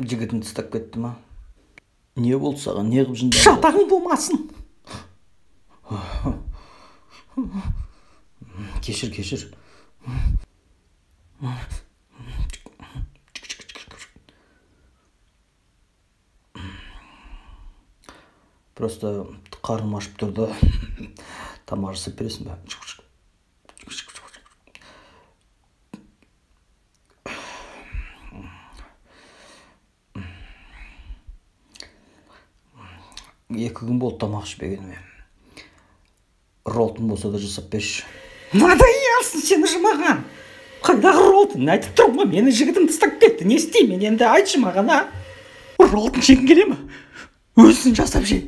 Жігітін тастап кетті ма? Не болды саған? Не қылып жындандың? Шатағың болмасын. Кешір. Просто қарным ашып тұрды. Тамақ жасап бересің бе? Екі күн болды тамақ ішпегеніме. Ролтын болса да жасап берші. Надоелсің сен жұмаған. Қайдағы ролтын? Айтып тұрмын ғой, мені жігітім тастап кетті. Не істеймін енді? Айтшы маған, а? Ролтын жегің келе ме? Өзің жасап же.